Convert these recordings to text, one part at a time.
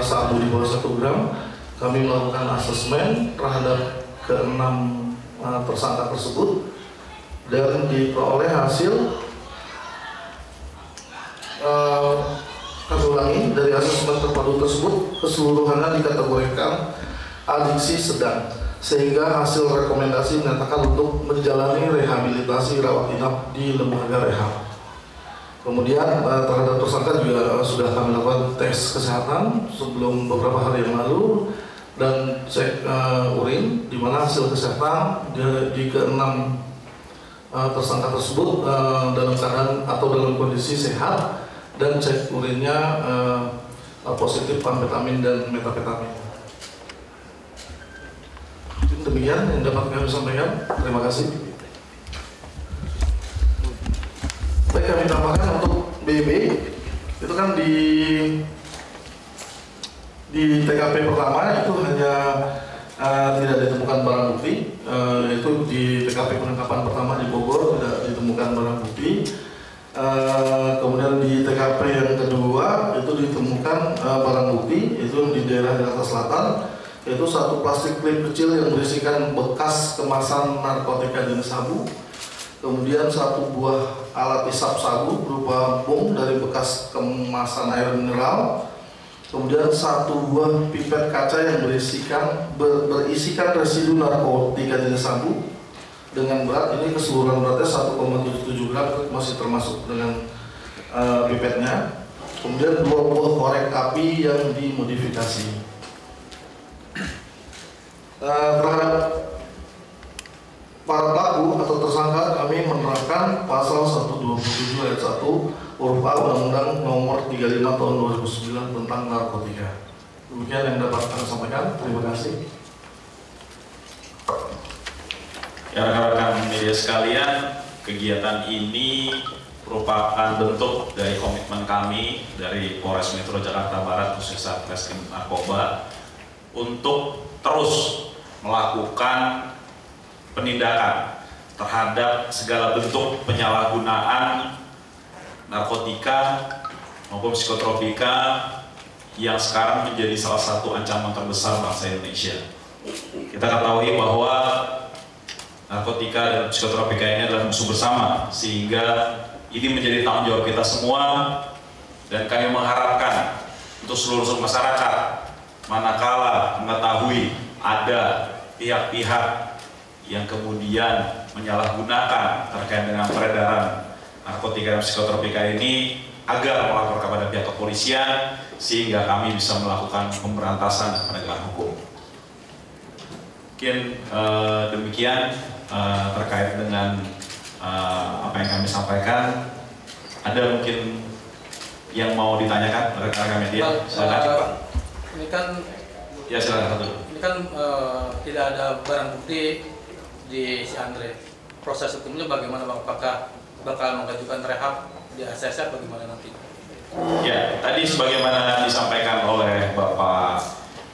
sabu di bawah 1 gram, kami melakukan asesmen terhadap ke-6 tersangka tersebut dan diperoleh hasil kami ulangi, dari asesmen terpadu tersebut keseluruhannya dikategorikan adiksi sedang, sehingga hasil rekomendasi menyatakan untuk menjalani rehabilitasi rawat inap di lembaga rehab. Kemudian terhadap tersangka juga sudah kami lakukan tes kesehatan sebelum beberapa hari yang lalu dan cek urin, di mana hasil kesehatan di ke-6 tersangka tersebut dalam keadaan atau dalam kondisi sehat dan cek urinnya positif amfetamin dan metapetamin. Demikian yang dapat kami sampaikan. Terima kasih. Baik, kami tambahkan untuk BB itu kan di TKP pertama itu hanya tidak ditemukan barang bukti, itu di TKP penangkapan pertama di Bogor tidak ditemukan barang bukti. Kemudian di TKP yang kedua itu ditemukan barang bukti, itu di daerah Jakarta Selatan, yaitu 1 plastik klip kecil yang berisikan bekas kemasan narkotika jenis sabu. Kemudian 1 buah alat isap sabu berupa bong dari bekas kemasan air mineral. Kemudian 1 buah pipet kaca yang berisikan residu narkotika jenis sabu dengan berat, ini keseluruhan beratnya 1,77 gram, masih termasuk dengan pipetnya. Kemudian 2 buah korek api yang dimodifikasi. Terhadap para pelaku atau tersangka kami menerapkan pasal 127 ayat 1 huruf A Undang-Undang Nomor 35 Tahun 2009 tentang narkotika. Demikian yang dapat kami sampaikan. Terima kasih. Ya, rekan-rekan media sekalian, kegiatan ini merupakan bentuk dari komitmen kami dari Polres Metro Jakarta Barat khususnya Satreskrim Narkoba untuk terus melakukan penindakan terhadap segala bentuk penyalahgunaan narkotika maupun psikotropika yang sekarang menjadi salah satu ancaman terbesar bangsa Indonesia. Kita ketahui bahwa narkotika dan psikotropika ini adalah musuh bersama, sehingga ini menjadi tanggung jawab kita semua, dan kami mengharapkan untuk seluruh masyarakat manakala mengetahui ada pihak-pihak yang kemudian menyalahgunakan terkait dengan peredaran narkotika dan psikotropika ini agar melapor kepada pihak kepolisian sehingga kami bisa melakukan pemberantasan dan penegakan hukum. Mungkin demikian terkait dengan apa yang kami sampaikan. Ada mungkin yang mau ditanyakan rekan-rekan media? Silakan. Ini kan ya, silakan satu. Ini kan tidak ada barang bukti di si Andre. Proses hukumnya bagaimana Bang? Apakah bakal mengajukan rehab di ACC bagaimana nanti? Ya, tadi sebagaimana disampaikan oleh Bapak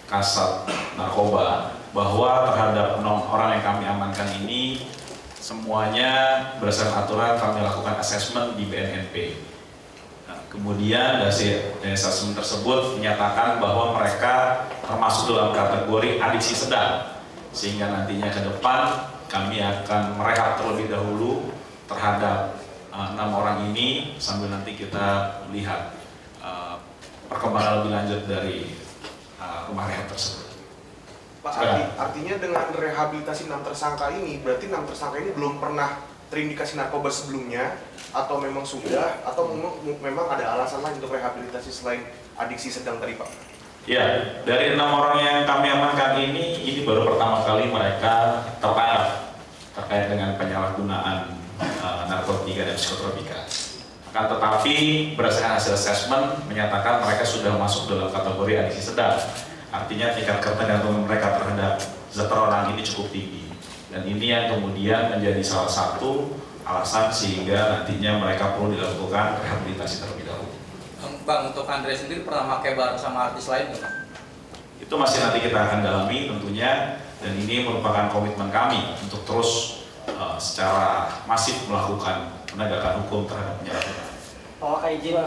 Kasat Narkoba bahwa terhadap 6 orang yang kami amankan ini semuanya berdasarkan aturan kami lakukan asesmen di BNNP. Nah, kemudian dari asesmen tersebut menyatakan bahwa mereka termasuk dalam kategori adiksi sedang, sehingga nantinya ke depan kami akan merehab terlebih dahulu terhadap 6 orang ini sambil nanti kita lihat perkembangan lebih lanjut dari rumah rehab tersebut. Pak, artinya dengan rehabilitasi 6 tersangka ini, berarti 6 tersangka ini belum pernah terindikasi narkoba sebelumnya, atau memang sudah, atau memang ada alasan lain untuk rehabilitasi selain adiksi sedang tadi, Pak? Ya, dari 6 orang yang kami amankan ini baru pertama kali mereka tertangkap terkait dengan penyalahgunaan narkotika dan psikotropika. Akan tetapi berdasarkan hasil asesmen menyatakan mereka sudah masuk dalam kategori adiksi sedang. Artinya tingkat ketergantungan mereka terhadap zat terlarang ini cukup tinggi, dan ini yang kemudian menjadi salah satu alasan sehingga nantinya mereka perlu dilakukan rehabilitasi terlebih dahulu. Bang, untuk Andre sendiri pernah pakai bareng sama artis lain nggak? Itu masih nanti kita akan dalami tentunya, dan ini merupakan komitmen kami untuk terus secara masif melakukan penegakan hukum terhadap penyalahgunaan. Oh, izin,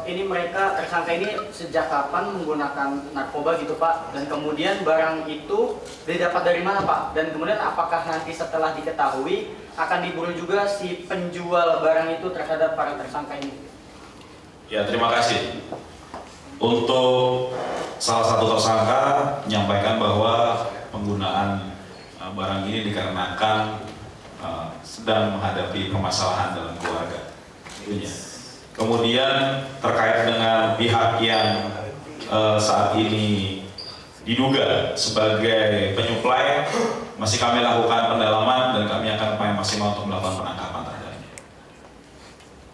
ini mereka tersangka ini sejak kapan menggunakan narkoba gitu Pak? Dan kemudian barang itu didapat dari mana Pak? Dan kemudian apakah nanti setelah diketahui akan diburu juga si penjual barang itu terhadap para tersangka ini? Ya, terima kasih. Untuk salah satu tersangka menyampaikan bahwa penggunaan barang ini dikarenakan sedang menghadapi permasalahan dalam keluarga. Kemudian terkait dengan pihak yang saat ini diduga sebagai penyuplai, masih kami lakukan pendalaman dan kami akan upaya maksimal untuk melakukan penangkapan terhadapnya.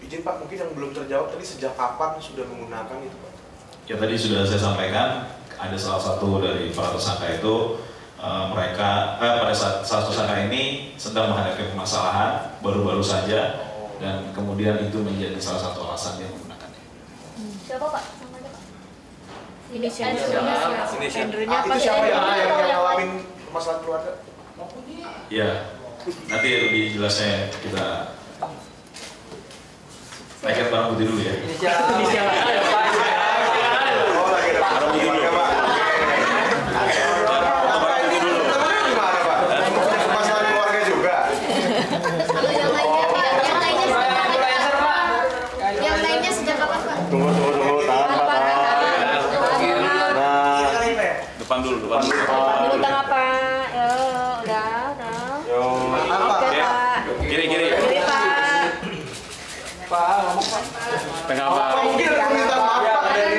Izin Pak, mungkin yang belum terjawab tadi sejak kapan sudah menggunakan itu Pak? Ya tadi sudah saya sampaikan, ada salah satu dari para tersangka itu mereka pada saat salah tersangka ini sedang menghadapi permasalahan baru-baru saja. Dan kemudian itu menjadi salah satu alasan dia menggunakannya. Siapa Pak? Namanya Pak? Inisialnya Itu siapa yang ngalamin masalah keluarga? Ya, nanti lebih jelasnya kita naikkan barang putih dulu ya. Inisial ada Pak. Oh, lagi ada barang putih dulu Pak. Gimana Pak? Masalah keluarga juga. Yang lainnya sejak kapan Pak? Tunggu, tahan Pak. Depan dulu. Dulu tengah Pak. Yo, udah. Yo. Oke Pak. Kiri. Kiri Pak. Pak, ngomong Pak. Tengah Pak. Mungkin ada permintaan maaf Pak dari